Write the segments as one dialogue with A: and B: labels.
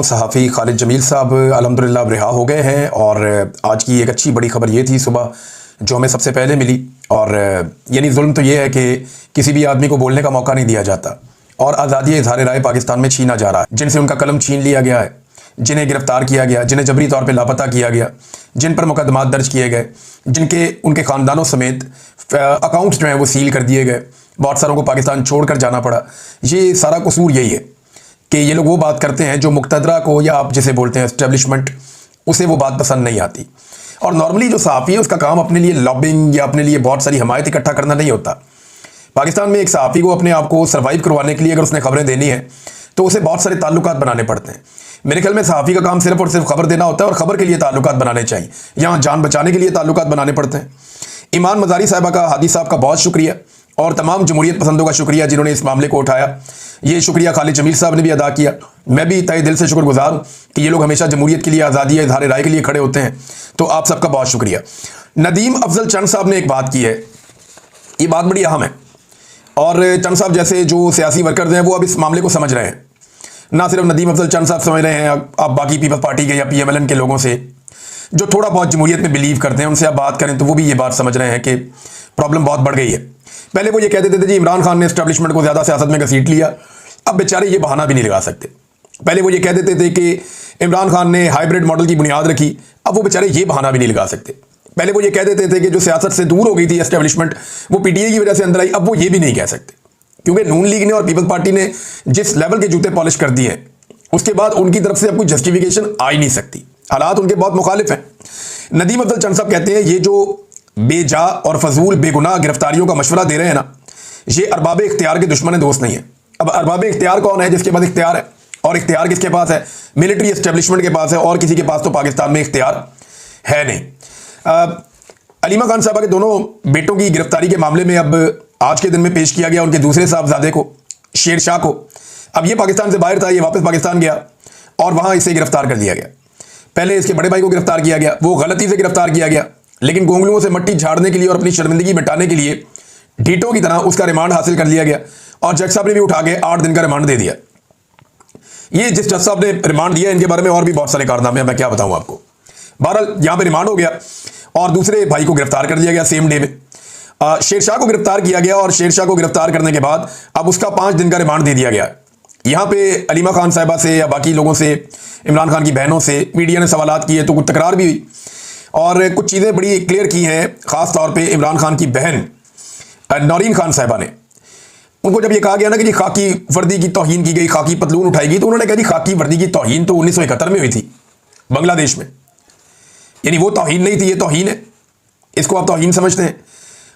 A: सहाफ़ी खालिद जमील साहब अल्हम्दुलिल्लाह रिहा हो गए हैं। और आज की एक अच्छी बड़ी खबर ये थी सुबह जो हमें सबसे पहले मिली। और यानी जुल्म तो ये है कि किसी भी आदमी को बोलने का मौका नहीं दिया जाता और आज़ादी इज़हार राय पाकिस्तान में छीना जा रहा है। जिनसे उनका कलम छीन लिया गया है, जिन्हें गिरफ़्तार किया गया, जिन्हें जबरी तौर पर लापता किया गया, जिन पर मुकदमात दर्ज किए गए, जिनके उनके ख़ानदानों समेत अकाउंट्स जो हैं वो सील कर दिए गए, बहुत सारों को पाकिस्तान छोड़ कर जाना पड़ा। ये सारा कसूर यही है कि ये लोग वो बात करते हैं जो मुक़तदरा को, या आप जिसे बोलते हैं एस्टेब्लिशमेंट, उसे वो बात पसंद नहीं आती। और नॉर्मली जो सहाफ़ी है उसका काम अपने लिए लॉबिंग या अपने लिए बहुत सारी हमायत इकट्ठा करना नहीं होता। पाकिस्तान में एक सहाफ़ी को अपने आप को सर्वाइव करवाने के लिए अगर उसने खबरें देनी है तो उसे बहुत सारे ताल्लुकात बनाने पड़ते हैं। मेरे ख्याल में सहाफ़ी का काम सिर्फ और सिर्फ खबर देना होता है, और ख़बर के लिए ताल्लुकात बनाने चाहिए, यहाँ जान बचाने के लिए ताल्लुकात बनाने पड़ते हैं। ईमान मज़ारी साहिबा का, हादी साहब का बहुत शुक्रिया, और तमाम जमहूरियत पसंदों का शुक्रिया जिन्होंने इस मामले को उठाया। ये शुक्रिया खालिद जमील साहब ने भी अदा किया। मैं भी तहे दिल से शुक्रगुजार हूँ कि ये लोग हमेशा जमहूरियत के लिए, आज़ादी इज़हार राय के लिए खड़े होते हैं। तो आप सबका बहुत शुक्रिया। नदीम अफजल चंद साहब ने एक बात की है, ये बात बड़ी अहम है, और चंद साहब जैसे जो सियासी वर्कर्स हैं वो अब इस मामले को समझ रहे हैं। ना सिर्फ नदीम अफजल चंद साहब समझ रहे हैं, आप बाकी पीपल्स पार्टी के या PMLN के लोगों से जो थोड़ा बहुत जमहूरियत में बिलीव करते हैं उनसे आप बात करें तो वो भी ये बात समझ रहे हैं कि प्रॉब्लम बहुत बढ़ गई है। पहले वो ये कहते थे जी इमरान खान ने एस्टेब्लिशमेंट को ज़्यादा सियासत में घसीट लिया, अब बेचारे ये बहाना भी नहीं लगा सकते। पहले वो ये कह देते थे कि इमरान खान ने हाइब्रिड मॉडल की बुनियाद रखी, अब वो बेचारे ये बहाना भी नहीं लगा सकते। पहले वो ये कह देते थे कि जो सियासत से दूर हो गई थी एस्टेब्लिशमेंट, वो PTI की वजह से अंदर आई, अब वो ये भी नहीं कह सकते, क्योंकि नून लीग ने और पीपल्स पार्टी ने जिस लेवल के जूते पॉलिश कर दिए हैं उसके बाद उनकी तरफ से अब कोई जस्टिफिकेशन आ ही नहीं सकती। हालात उनके बहुत मुखालिफ हैं। नदीम अफजल चंद साहब कहते हैं ये जो बेजा और फजूल बेगुनाह गिरफ्तारियों का मशवरा दे रहे हैं ना, ये अरबाब इख्तियार के दुश्मन दोस्त नहीं है। अब अरबाब इख्तियार कौन है? जिसके पास इख्तियार है, और इख्तियार किसके पास है? मिलिट्री एस्टेब्लिशमेंट के पास है, और किसी के पास तो पाकिस्तान में इख्तियार है नहीं। अलीमा खान साहबा के दोनों बेटों की गिरफ्तारी के मामले में अब आज के दिन में पेश किया गया उनके दूसरे साहबजादे को, शेर शाह को। अब ये पाकिस्तान से बाहर था, ये वापस पाकिस्तान गया और वहाँ इसे गिरफ्तार कर लिया गया। पहले इसके बड़े भाई को गिरफ्तार किया गया, वो गलती से गिरफ्तार किया गया, लेकिन गोंगलुओं से मट्टी झाड़ने के लिए और अपनी शर्मिंदगी मिटाने के लिए ढीटों की तरह उसका रिमांड हासिल कर लिया गया, और जज साहब ने भी उठा के 8 दिन का रिमांड दे दिया। ये जिस जज साहब ने रिमांड दिया, इनके बारे में और भी बहुत सारे कारनामे हैं, मैं क्या बताऊं आपको। बहरहाल यहाँ पे रिमांड हो गया और दूसरे भाई को गिरफ्तार कर लिया गया सेम डे में। शेर शाह को गिरफ्तार किया गया, और शेर शाह को गिरफ्तार करने के बाद अब उसका 5 दिन का रिमांड दे दिया गया। यहाँ पे अलीमा खान साहिबा से या बाकी लोगों से, इमरान खान की बहनों से मीडिया ने सवालात किए तो कुछ तकरार भी हुई, और कुछ चीज़ें बड़ी क्लियर की हैं। ख़ास तौर पे इमरान खान की बहन नौरीन खान साहिबा ने, उनको जब ये कहा गया ना कि जी खाकी वर्दी की तौहीन की गई, खाकी पतलून उठाएगी, तो उन्होंने कहा जी खाकी वर्दी की तौहीन तो 1971 में हुई थी बांग्लादेश में, यानी वो तौहीन नहीं थी, ये तौहीन है, इसको आप तौहीन समझते हैं।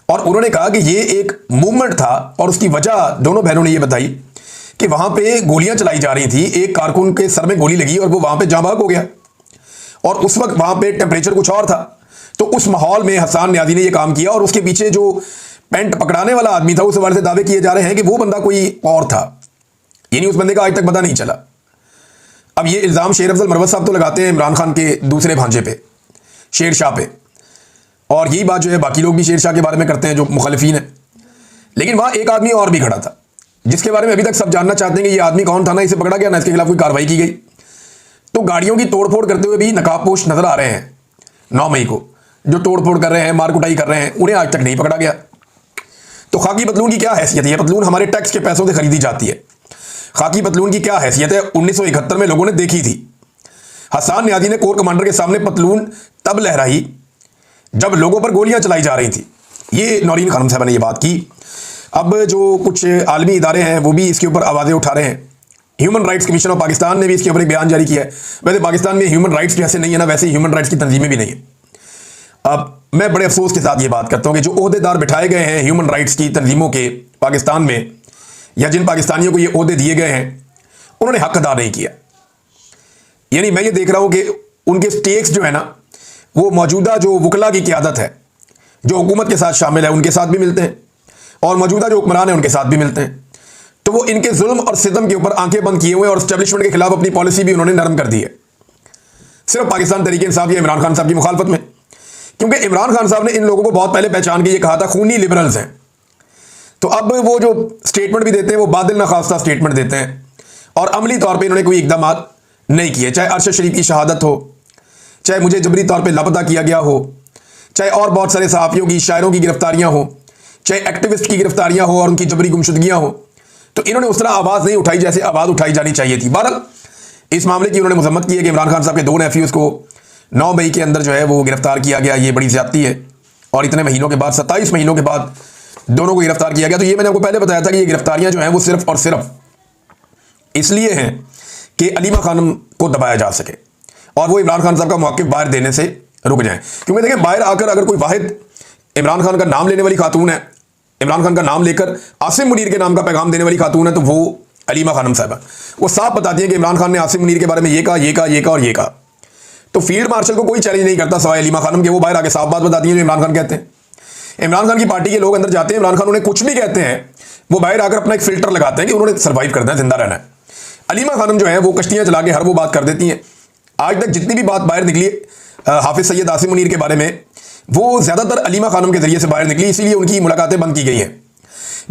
A: और उन्होंने कहा कि ये एक मूवमेंट था, और उसकी वजह दोनों बहनों ने ये बताई कि वहाँ पे गोलियां चलाई जा रही थी, एक कारकुन के सर में गोली लगी और वो वहाँ पे जाँ बहक हो गया, और उस वक्त वहाँ पे टेम्परेचर कुछ और था। तो उस माहौल में हसन न्याजी ने ये काम किया, और उसके पीछे जो पेंट पकड़ाने वाला आदमी था उस हवाले से दावे किए जा रहे हैं कि वो बंदा कोई और था, यानी उस बंदे का आज तक पता नहीं चला। अब ये इल्ज़ाम शेर अफजल मरवत साहब तो लगाते हैं इमरान खान के दूसरे भांजे पे, शेर शाह पे, और यही बात जो है बाकी लोग भी शेर शाह के बारे में करते हैं जो मुखालिफिन है। लेकिन वहाँ एक आदमी और भी खड़ा था जिसके बारे में अभी तक सब जानना चाहते हैं कि ये आदमी कौन था। ना इसे पकड़ा गया, ना इसके खिलाफ कोई कार्रवाई की गई। तो गाड़ियों की तोड़फोड़ करते हुए भी नकाबपोश नजर आ रहे हैं 9 मई को, जो तोड़फोड़ कर रहे हैं, मार कुटाई कर रहे हैं, उन्हें आज तक नहीं पकड़ा गया। तो खाकी पतलून की क्या हैसियत है? पतलून हमारे टैक्स के पैसों से खरीदी जाती है। खाकी पतलून की क्या हैसियत है? 1971 में लोगों ने देखी थी। हसन न्याजी ने कोर कमांडर के सामने पतलून तब लहराई जब लोगों पर गोलियां चलाई जा रही थी। ये नौरीन खानम साहब ने ये बात की। अब जो कुछ आलमी इदारे हैं वो भी इसके ऊपर आवाज़ें उठा रहे हैं। Human rights commission of Pakistan ने भी इसके ऊपर एक बयान जारी किया है। वैसे पाकिस्तान में ह्यूमन राइट्स जैसे नहीं है ना, वैसे ह्यूमन राइट्स की तंजीमें भी नहीं है। अब मैं बड़े अफसोस के साथ ये बात करता हूँ कि जो ओहदेदार बिठाए गए हैं ह्यूमन राइट्स की तंजीमों के पाकिस्तान में, या जिन पाकिस्तानियों को ये ओहदे दिए गए हैं, उन्होंने हक अदा नहीं किया। यानी मैं ये देख रहा हूँ कि उनके स्टेक्स जो है ना, वो मौजूदा जो वकला की क़यादत है, जो हुकूमत के साथ शामिल है, उनके साथ भी मिलते हैं, और मौजूदा जो हुक्मरान है उनके साथ भी मिलते हैं। तो वो इनके जुल्म और सितम के ऊपर आंखें बंद किए हुए हैं, और एस्टेब्लिशमेंट के खिलाफ अपनी पॉलिसी भी उन्होंने नरम कर दी है, सिर्फ पाकिस्तान तहरीक इंसाफ या इमरान खान साहब की मुखालफत में। क्योंकि इमरान खान साहब ने इन लोगों को बहुत पहले पहचान के ये कहा था खूनी लिबरल्स हैं। तो अब वो जो स्टेटमेंट भी देते हैं वो बादल नाखास्ता स्टेटमेंट देते हैं, और अमली तौर पर इन्होंने कोई इकदाम नहीं किए, चाहे अरशद शरीफ की शहादत हो, चाहे मुझे जबरी तौर पे लापता किया गया हो, चाहे और बहुत सारे सहाफ़ियों की, शायरों की गिरफ्तारियां हो, चाहे एक्टिविस्ट की गिरफ्तारियां हो और उनकी जबरी गुमशुदगियां हो, तो इन्होंने उस तरह आवाज़ नहीं उठाई जैसे आवाज़ उठाई जानी चाहिए थी। बहरहाल इस मामले की उन्होंने मजम्मत की है कि इमरान खान साहब के 2 नेफ्यूज़ को 9 मई के अंदर जो है वो गिरफ्तार किया गया, ये बड़ी ज़्यादती है। और इतने महीनों के बाद, 27 महीनों के बाद दोनों को गिरफ्तार किया गया। तो ये मैंने आपको पहले बताया था कि ये गिरफ्तारियां जो हैं वो सिर्फ और सिर्फ इसलिए हैं कि अलीमा खानम को दबाया जा सके और वो इमरान खान साहब का मौक़िफ़ बाहर देने से रुक जाएं। क्योंकि देखिए, बाहर आकर अगर कोई वाहिद इमरान खान का नाम लेने वाली खातून है, इमरान खान का नाम लेकर आसिम मुनीर के नाम का पैगाम देने वाली खातून है, तो वो अलीमा खानम साहब। वो साफ बताती है कि इमरान खान ने आसिम मुनीर के बारे में ये कहा, ये कहा, ये कहा और ये कहा। तो फील्ड मार्शल को कोई चैलेंज नहीं करता सवाए अलीमा खानम के। वो बाहर आके साफ बात बताती है जो इमरान खान कहते हैं। इमरान खान की पार्टी के लोग अंदर जाते हैं, इमरान खान उन्हें कुछ भी कहते हैं, वो बाहर आकर अपना एक फिल्टर लगाते हैं कि उन्होंने सर्वाइव करना है, जिंदा रहना है। अलीमा खानम जो है वो कश्तियां चला के हर वो बात कर देती हैं। आज तक जितनी भी बात बाहर निकली हाफिज सैयद आसिम मुनीर के बारे में, वो ज़्यादातर अलीमा खानम के जरिए से बाहर निकली, इसीलिए उनकी मुलाकातें बंद की गई हैं।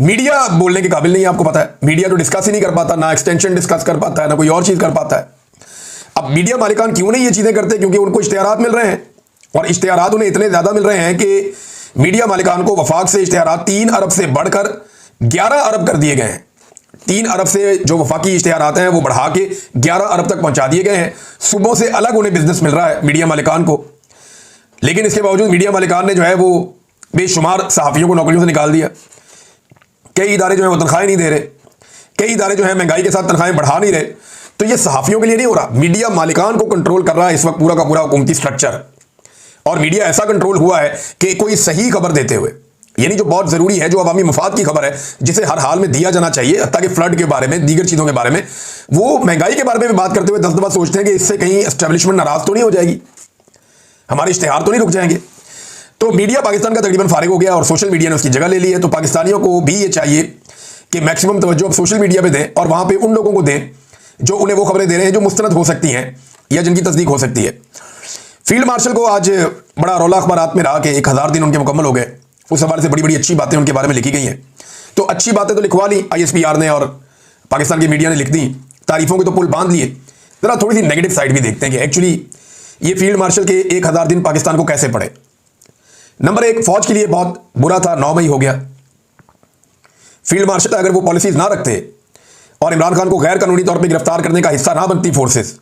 A: मीडिया बोलने के काबिल नहीं है, आपको पता है। मीडिया तो डिस्कस ही नहीं कर पाता, ना एक्सटेंशन डिस्कस कर पाता है, ना कोई और चीज़ कर पाता है। अब मीडिया मालिकान क्यों नहीं ये चीज़ें करते? क्योंकि उनको इश्तिहारात मिल रहे हैं और इश्तिहारात उन्हें इतने ज़्यादा मिल रहे हैं कि मीडिया मालिकान को वफाक से इश्तिहारात 3 अरब से बढ़कर 11 अरब कर दिए गए हैं। 3 अरब से जो वफाकी इश्तिहारात हैं वो बढ़ा के 11 अरब तक पहुंचा दिए गए हैं। सुबह से अलग उन्हें बिजनेस मिल रहा है मीडिया मालिकान को। लेकिन इसके बावजूद मीडिया मालिकान ने जो है वो बेशुमार सहाफ़ियों को नौकरियों से निकाल दिया। कई इदारे जो है वो तनख्वाहें नहीं दे रहे, कई इदारे जो है महंगाई के साथ तनख्वाहें बढ़ा नहीं रहे। तो ये सहाफ़ियों के लिए नहीं हो रहा, मीडिया मालिकान को कंट्रोल कर रहा है इस वक्त पूरा का पूरा हुकूमती स्ट्रक्चर। और मीडिया ऐसा कंट्रोल हुआ है कि कोई सही खबर देते हुए, यानी जो बहुत ज़रूरी है, जो अवामी मफाद की खबर है, जिसे हर हाल में दिया जाना चाहिए, ताकि फ्लड के बारे में, दीगर चीज़ों के बारे में, वो महंगाई के बारे में भी बात करते हुए 10 दफ़ा सोचते हैं कि इससे कहीं एस्टेब्लिशमेंट नाराज़ तो नहीं हो जाएगी, हमारे इश्तिहार तो नहीं रुक जाएंगे। तो मीडिया पाकिस्तान का तकरीबन फारिग हो गया और सोशल मीडिया ने उसकी जगह ले ली है। तो पाकिस्तानियों को भी ये चाहिए कि मैक्सिमम तवज्जो अब सोशल मीडिया पे दें और वहाँ पे उन लोगों को दें जो उन्हें वो खबरें दे रहे हैं जो मुस्तनद हो सकती हैं या जिनकी तस्दीक हो सकती है। फील्ड मार्शल को आज बड़ा रौला अखबारात में रहा कि 1000 दिन उनके मुकम्मल हो गए। उस हवाले से बड़ी बड़ी अच्छी बातें उनके बारे में लिखी गई हैं। तो अच्छी बातें तो लिखवा ली ISPR ने और पाकिस्तान की मीडिया ने लिख दी, तारीफों के तो पुल बांध लिए। ज़रा थोड़ी सी नेगेटिव साइड भी देखते हैं कि एक्चुअली ये फील्ड मार्शल के 1000 दिन पाकिस्तान को कैसे पड़े। नंबर 1, फौज के लिए बहुत बुरा था, 9 मई हो गया। फील्ड मार्शल अगर वो पॉलिसीज ना रखते और इमरान खान को गैर कानूनी तौर पे गिरफ्तार करने का हिस्सा ना बनती फोर्सेस,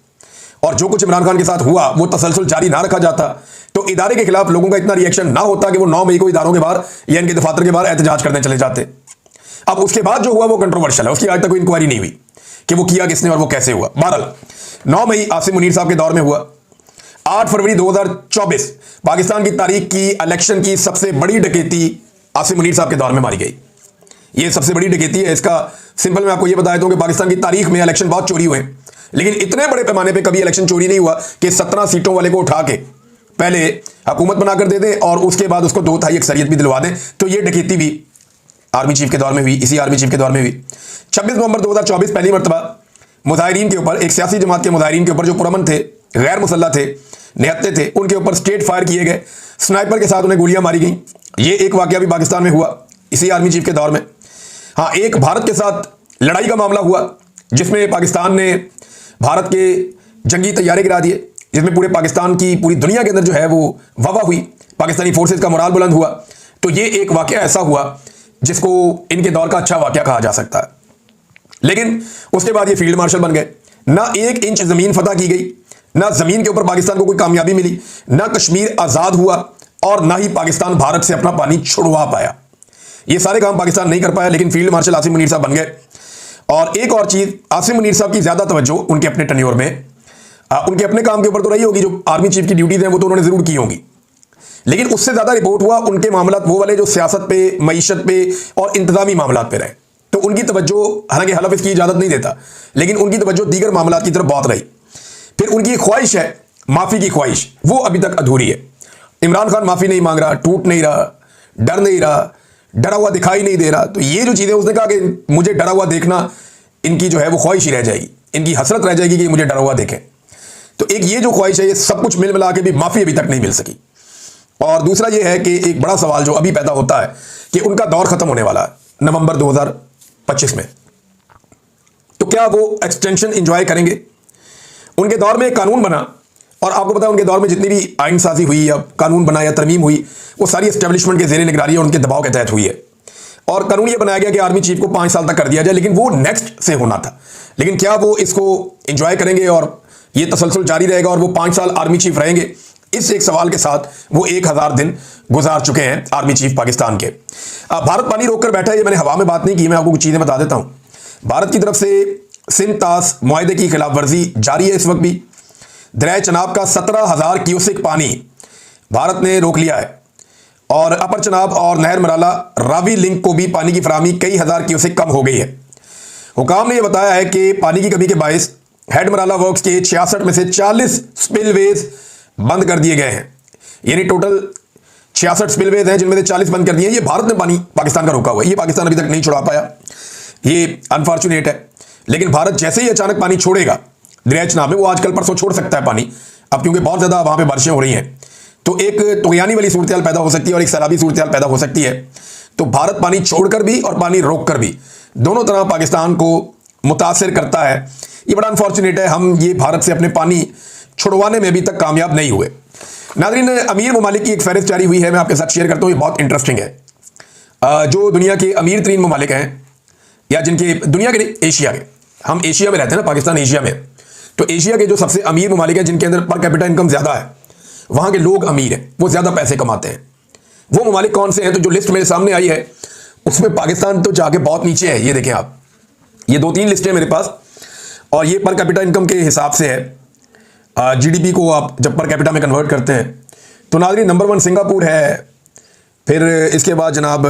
A: और जो कुछ इमरान खान के साथ हुआ वो तसलसल जारी ना रखा जाता, तो इदारे के खिलाफ लोगों का इतना रिएक्शन ना होता कि वो 9 मई को इदारों के बाहर या इनके दफातर के बाहर एहतजाज करने चले जाते। अब उसके बाद जो हुआ वो कंट्रोवर्शियल है, उसकी आज तक कोई इंक्वायरी नहीं हुई कि वो किया किसने और वो कैसे हुआ। बहरहाल 9 मई आसिम मुनीर साहब के दौर में हुआ। 8 फरवरी 2024 पाकिस्तान की तारीख की इलेक्शन की सबसे बड़ी डकैती आसिम मुनीर साहब के दौर में मारी गई। ये सबसे बड़ी डकैती है। इसका सिंपल मैं आपको ये बता देता हूं कि पाकिस्तान की तारीख में इलेक्शन बहुत चोरी हुए, लेकिन इतने बड़े पैमाने पे कभी इलेक्शन चोरी नहीं हुआ कि 17 सीटों वाले को उठा के पहले हुकूमत बनाकर दे दें और उसके बाद उसको 2/3 अक्सरियत भी दिलवा दें। तो ये डकैती भी आर्मी चीफ के दौर में हुई, इसी आर्मी चीफ के दौर में हुई। 26 नवंबर 2024 पहली मरतबा मुजाहिरीन के ऊपर, एक सियासी जमात के मुजाहिरीन के ऊपर जो पुरअमन थे, गैर मुसल्लह थे, निहत्ते थे, उनके ऊपर स्ट्रेट फायर किए गए, स्नाइपर के साथ उन्हें गोलियां मारी गई। ये एक वाकया भी पाकिस्तान में हुआ इसी आर्मी चीफ के दौर में। हाँ, एक भारत के साथ लड़ाई का मामला हुआ जिसमें पाकिस्तान ने भारत के जंगी तैयारे गिरा दिए, जिसमें पूरे पाकिस्तान की, पूरी दुनिया के अंदर जो है वो वाह हुई, पाकिस्तानी फोर्सेस का मोराल बुलंद हुआ। तो ये एक वाकया ऐसा हुआ जिसको इनके दौर का अच्छा वाकया कहा जा सकता है। लेकिन उसके बाद ये फील्ड मार्शल बन गए। ना 1 इंच जमीन फतह की गई, ना जमीन के ऊपर पाकिस्तान को कोई कामयाबी मिली, ना कश्मीर आजाद हुआ और ना ही पाकिस्तान भारत से अपना पानी छुड़वा पाया। ये सारे काम पाकिस्तान नहीं कर पाया, लेकिन फील्ड मार्शल आसिम मुनीर साहब बन गए। और एक और चीज, आसिम मुनीर साहब की ज्यादा तवज्जो उनके अपने टन्योर में उनके अपने काम के ऊपर तो रही होगी, जो आर्मी चीफ की ड्यूटीज हैं वो तो उन्होंने जरूर की होंगी, लेकिन उससे ज्यादा रिपोर्ट हुआ उनके मामला वो वाले जो सियासत पे, मईशत पे और इंतजामी मामला पे रहे। तो उनकी तवज्जो, हालांकि हलफ इसकी इजाजत नहीं देता, लेकिन उनकी तवज्जो दीगर मामला की तरफ बहुत रही। फिर उनकी एक ख्वाहिश है, माफी की ख्वाहिश, वो अभी तक अधूरी है। इमरान खान माफी नहीं मांग रहा, टूट नहीं रहा, डर नहीं रहा, डरा हुआ दिखाई नहीं दे रहा। तो ये जो चीजें, उसने कहा कि मुझे डरा हुआ देखना, इनकी जो है वो ख्वाहिश ही रह जाएगी, इनकी हसरत रह जाएगी कि मुझे डरा हुआ देखें। तो एक ये जो ख्वाहिश है, ये सब कुछ मिल मिला के भी माफी अभी तक नहीं मिल सकी। और दूसरा ये है कि एक बड़ा सवाल जो अभी पैदा होता है कि उनका दौर खत्म होने वाला है नवंबर 2025 में, तो क्या वो एक्सटेंशन एंजॉय करेंगे? उनके दौर में एक कानून बना, और आपको पता है उनके दौर में जितनी भी आइन साजी हुई या कानून बना या तरमीम हुई, वो सारी एस्टेब्लिशमेंट के ज़ेरे निगरानी और उनके दबाव के तहत हुई है। और कानून ये बनाया गया कि आर्मी चीफ को 5 साल तक कर दिया जाए, लेकिन वो नेक्स्ट से होना था। लेकिन क्या वो इसको एंजॉय करेंगे और ये तसलसल जारी रहेगा और वो 5 साल आर्मी चीफ रहेंगे? इस एक सवाल के साथ वो 1000 दिन गुजार चुके हैं आर्मी चीफ पाकिस्तान के। भारत पानी रोक कर बैठा है, ये मैंने हवा में बात नहीं की, मैं आपको कुछ चीज़ें बता देता हूँ। भारत की तरफ से सिंध तास मुआहदे की खिलाफ वर्जी जारी है इस वक्त भी। दरिया चनाब का 17,000 क्यूसेक पानी भारत ने रोक लिया है, और अपर चनाब और नहर मराला रावी लिंक को भी पानी की फराहमी कई हज़ार क्यूसेक कम हो गई है। हुकाम ने यह बताया है कि पानी की कमी के बायस हेड मराला वर्क्स के 66 में से 40 स्पिलवेज बंद कर दिए गए हैं। यानी टोटल 66 स्पिलवेज हैं, जिनमें से 40 बंद कर दिए। ये भारत ने पानी पाकिस्तान का रोका हुआ है, ये पाकिस्तान अभी तक नहीं छुड़ा पाया, ये अनफॉर्चुनेट है। लेकिन भारत जैसे ही अचानक पानी छोड़ेगा दरिया चनाब में, वो आजकल परसों छोड़ सकता है पानी, अब क्योंकि बहुत ज़्यादा वहाँ पे बारिशें हो रही हैं, तो एक तुगयानी वाली सूरत पैदा हो सकती है और एक सैलाबी सूरत पैदा हो सकती है। तो भारत पानी छोड़कर भी और पानी रोक कर भी दोनों तरह पाकिस्तान को मुतासर करता है। ये बड़ा अनफॉर्चुनेट है, हम ये भारत से अपने पानी छुड़वाने में अभी तक कामयाब नहीं हुए। नाज़रीन, अमीर ममालिक की एक फहरिस्त जारी हुई है, मैं आपके साथ शेयर करता हूँ, ये बहुत इंटरेस्टिंग है। जो दुनिया के अमीर तरीन ममालिक हैं, या जिनके दुनिया के नहीं, एशिया के, हम एशिया में रहते हैं ना, पाकिस्तान एशिया में, तो एशिया के जो सबसे अमीर ममालिक हैं, जिनके अंदर पर कैपिटा इनकम ज़्यादा है, वहाँ के लोग अमीर हैं, वो ज़्यादा पैसे कमाते हैं। वो ममालिक कौन से हैं? तो जो लिस्ट मेरे सामने आई है उसमें पाकिस्तान तो जाके बहुत नीचे है। ये देखें आप, ये 2-3 लिस्टें मेरे पास, और ये पर कैपिटा इनकम के हिसाब से है। जीडीपी को आप जब पर कैपिटा में कन्वर्ट करते हैं तो नाज़रीन नंबर 1 सिंगापुर है, फिर इसके बाद जनाब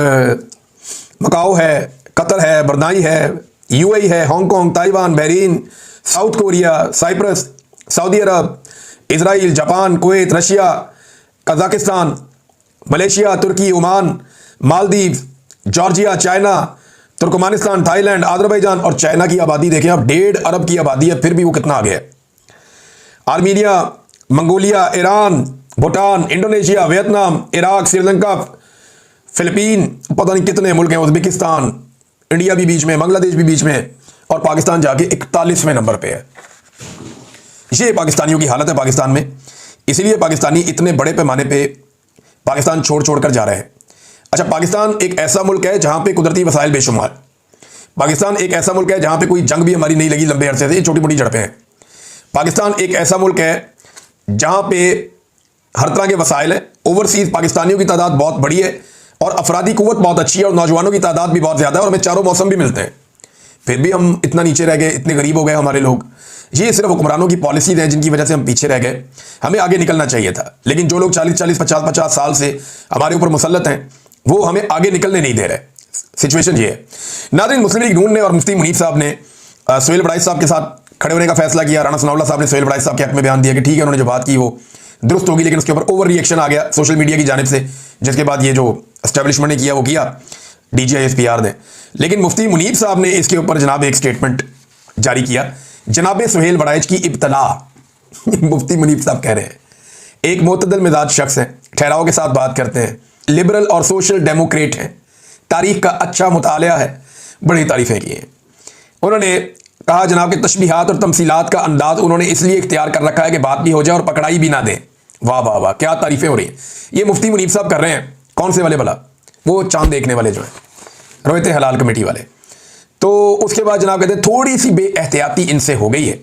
A: मकाओ है, कतर है, ब्रुनेई है, यूएई है, Hong Kong, Taiwan, Bahrain, South Korea, Cyprus, सऊदी अरब, Israel, Japan, Kuwait, Russia, Kazakhstan, Malaysia, तुर्की, Oman, Maldives, Georgia, China, Turkmenistan, Thailand, Azerbaijan, और चाइना की आबादी देखें आप, 1.5 अरब की आबादी है, फिर भी वो कितना आगे है। Armenia, Mongolia, Iran, Bhutan, Indonesia, Vietnam, Iraq, Sri Lanka, Philippine, पता नहीं कितने मुल्क हैं, उज्बेकिस्तान, इंडिया भी बीच में, बांग्लादेश भी बीच में, और पाकिस्तान जाके 41वें नंबर पे है। ये पाकिस्तानियों की हालत है पाकिस्तान में, इसीलिए पाकिस्तानी इतने बड़े पैमाने पे पाकिस्तान छोड़ छोड़ कर जा रहे हैं। अच्छा, पाकिस्तान एक ऐसा मुल्क है जहाँ पे कुदरती वसाइल बेशुमार। पाकिस्तान एक ऐसा मुल्क है जहाँ पे कोई जंग भी हमारी नहीं लगी लंबे अरसे से, ये छोटी मोटी झड़पें हैं। पाकिस्तान एक ऐसा मुल्क है जहाँ पे हर तरह के वसाइल हैं। ओवरसीज़ पाकिस्तानियों की तादाद बहुत बड़ी है, और अफरादी कुव्वत बहुत अच्छी है, और नौजवानों की तादाद भी बहुत ज़्यादा है, और हमें चारों मौसम भी मिलते हैं। फिर भी हम इतना नीचे रह गए, इतने गरीब हो गए हमारे लोग। ये सिर्फ हुक्मरानों की पॉलिसीज हैं जिनकी वजह से हम पीछे रह गए। हमें आगे निकलना चाहिए था, लेकिन जो लोग 40-40, 50-50 साल से हमारे ऊपर मुसल्लत हैं, वो हमें आगे निकलने नहीं दे रहे। सिचुएशन ये है। नाज़रीन, मुस्लिम लीग नून ने और मुफ्ती मुनीफ साहब ने सुहेल बड़ाइच साहब के साथ खड़े होने का फैसला किया। राणा सनाउल्लाह साहब ने सुहेल बड़ाइच साहब के हक में बयान दिया कि ठीक है, उन्होंने जो बात की वो दुरुस्त होगी, लेकिन उसके ऊपर ओवर रिएक्शन आ गया सोशल मीडिया की जानिब से, जिसके बाद ये जो एस्टेब्लिशमेंट ने किया वो किया DGISPR ने। लेकिन मुफ्ती मुनीफ साहब ने इसके ऊपर जनाब एक स्टेटमेंट जारी किया, जनाब सुहेल बड़ाइच की इब्तला। मुफ्ती मुनीफ साहब कह रहे हैं एक मोतदल मिजाज शख्स हैं, ठहराव के साथ बात करते हैं, लिबरल और सोशल डेमोक्रेट हैं, तारीख का अच्छा मुतालिया है, बड़ी तारीफें की हैं। उन्होंने कहा जनाब के तशबीहात और तमसीलात का अंदाज उन्होंने इसलिए इख्तियार कर रखा है कि बात भी हो जाए और पकड़ाई भी ना दें। वाह वाह वाह, क्या तारीफें हो रही हैं। ये मुफ्ती मुनीफ साहब कर रहे हैं। कौन से वाले भला? वो चांद देखने वाले जो हैं, रोयते हलाल कमेटी वाले। तो उसके बाद जनाब कहते हैं थोड़ी सी बेएहतियाती इनसे हो गई है,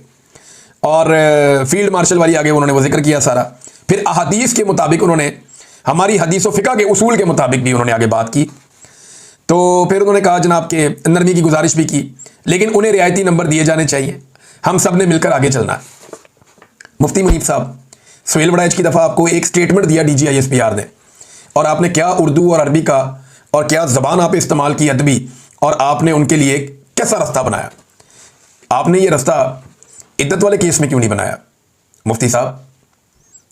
A: और फील्ड मार्शल वाली आगे उन्होंने वो जिक्र किया सारा। फिर अहादीस के मुताबिक उन्होंने, हमारी हदीस व फ़िक़्ह के उसूल के मुताबिक भी उन्होंने आगे बात की। तो फिर उन्होंने कहा जनाब के नरमी की गुजारिश भी की, लेकिन उन्हें रियायती नंबर दिए जाने चाहिए, हम सब ने मिलकर आगे चलना है। मुफ्ती मुनीफ साहब, सुहेल बड़ाइच की दफ़ा आपको एक स्टेटमेंट दिया DGISPR ने, और आपने क्या उर्दू और अरबी का और क्या ज़बान आप इस्तेमाल की अदबी, और आपने उनके लिए कैसा रास्ता बनाया। आपने ये रास्ता इद्दत वाले केस में क्यों नहीं बनाया? मुफ्ती साहब,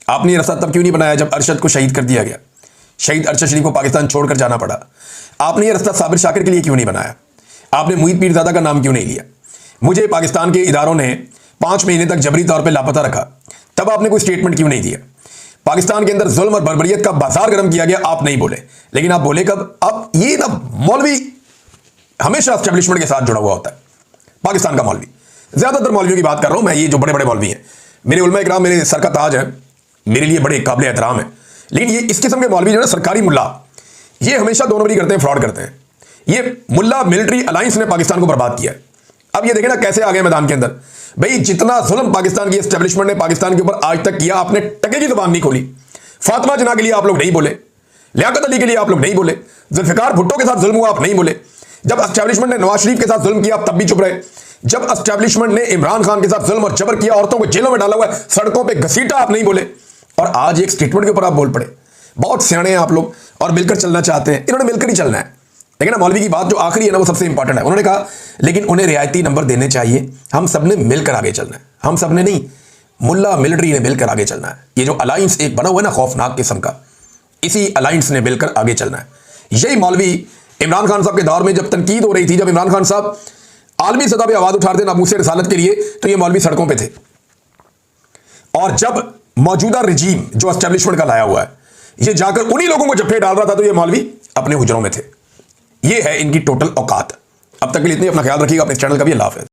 A: आपने ये रास्ता तब क्यों नहीं बनाया जब अरशद को शहीद कर दिया गया, शहीद अरशद शरीफ को पाकिस्तान छोड़कर जाना पड़ा? आपने ये रास्ता साबिर शाकिर के लिए क्यों नहीं बनाया? आपने मुईद पीरज़ादा का नाम क्यों नहीं लिया? मुझे पाकिस्तान के इदारों ने 5 महीने तक जबरी तौर पे लापता रखा, तब आपने कोई स्टेटमेंट क्यों नहीं दिया? पाकिस्तान के अंदर जुल्म और बर्बरियत का बाजार गर्म किया गया, आप नहीं बोले, लेकिन आप बोले कब? आप ये ना, मौलवी हमेशा एस्टेब्लिशमेंट के साथ जुड़ा हुआ होता है, पाकिस्तान का मौलवी, ज्यादातर मौलवियों की बात कर रहा हूं मैं, ये जो बड़े बड़े मौलवी हैं, मेरे उलमा इकराम मेरे सर का ताज है, मेरे लिए बड़े काबिल एहतराम है, लेकिन ये इस किस्म के मौलवी जो है ना, सरकारी मुल्ला, ये हमेशा दो नंबरी करते हैं, फ्रॉड करते हैं। ये मुल्ला मिलिट्री अलायंस ने पाकिस्तान को बर्बाद किया है। अब ये देखें ना कैसे आ गए मैदान के अंदर। भाई जितना जुल्म पाकिस्तान की एस्टेब्लिशमेंट ने पाकिस्तान के ऊपर आज तक किया, आपने टके की जुबान नहीं खोली। फातिमा जना के लिए आप लोग नहीं बोले, लियाकत अली के लिए आप लोग नहीं बोले, जुल्फिकार भुट्टो के साथ जुल्म हुआ आप नहीं बोले, जब एस्टेब्लिशमेंट ने नवाज शरीफ के साथ जुल्म किया आप तब भी चुप रहे, जब एस्टेब्लिशमेंट ने इमरान खान के साथ जुल्म और जबर किया, औरतों को जेलों में डाला हुआ है, सड़कों पे घसीटा, आप नहीं बोले, और आज एक स्टेटमेंट के ऊपर आप बोल पड़े। बहुत सियाणे हैं आप लोग और मिलकर चलना चाहते हैं, इन्होंने मिलकर ही चलना है। लेकिन मौलवी की बात जो आखिरी है ना, वो सबसे इंपॉर्टेंट है। उन्होंने कहा लेकिन उन्हें रियायती नंबर देने चाहिए, हम सब ने मिलकर आगे चलना है। हम सब ने नहीं, मुल्ला मिलिट्री ने मिलकर आगे चलना है। ये जो अलायंस एक बना हुआ है ना खौफनाक किस्म का, इसी अलायंस ने मिलकर आगे चलना है। यही मौलवी इमरान खान साहब के दौर में जब तनकीद हो रही थी, जब इमरान खान साहब आलमी सतह पर आवाज उठा रहे थे नामूस रिसालत के लिए, तो ये मौलवी सड़कों पर थे। और जब मौजूदा रजीम जो एस्टेब्लिशमेंट का लाया हुआ है, ये जाकर उन्हीं लोगों को जफ्फे डाल रहा था, तो ये मौलवी अपने हुजरों में थे। ये है इनकी टोटल औकात। अब तक के लिए इतनी, अपना ख्याल रखिएगा, अपने चैनल का भी अल्लाह हाफ़िज़।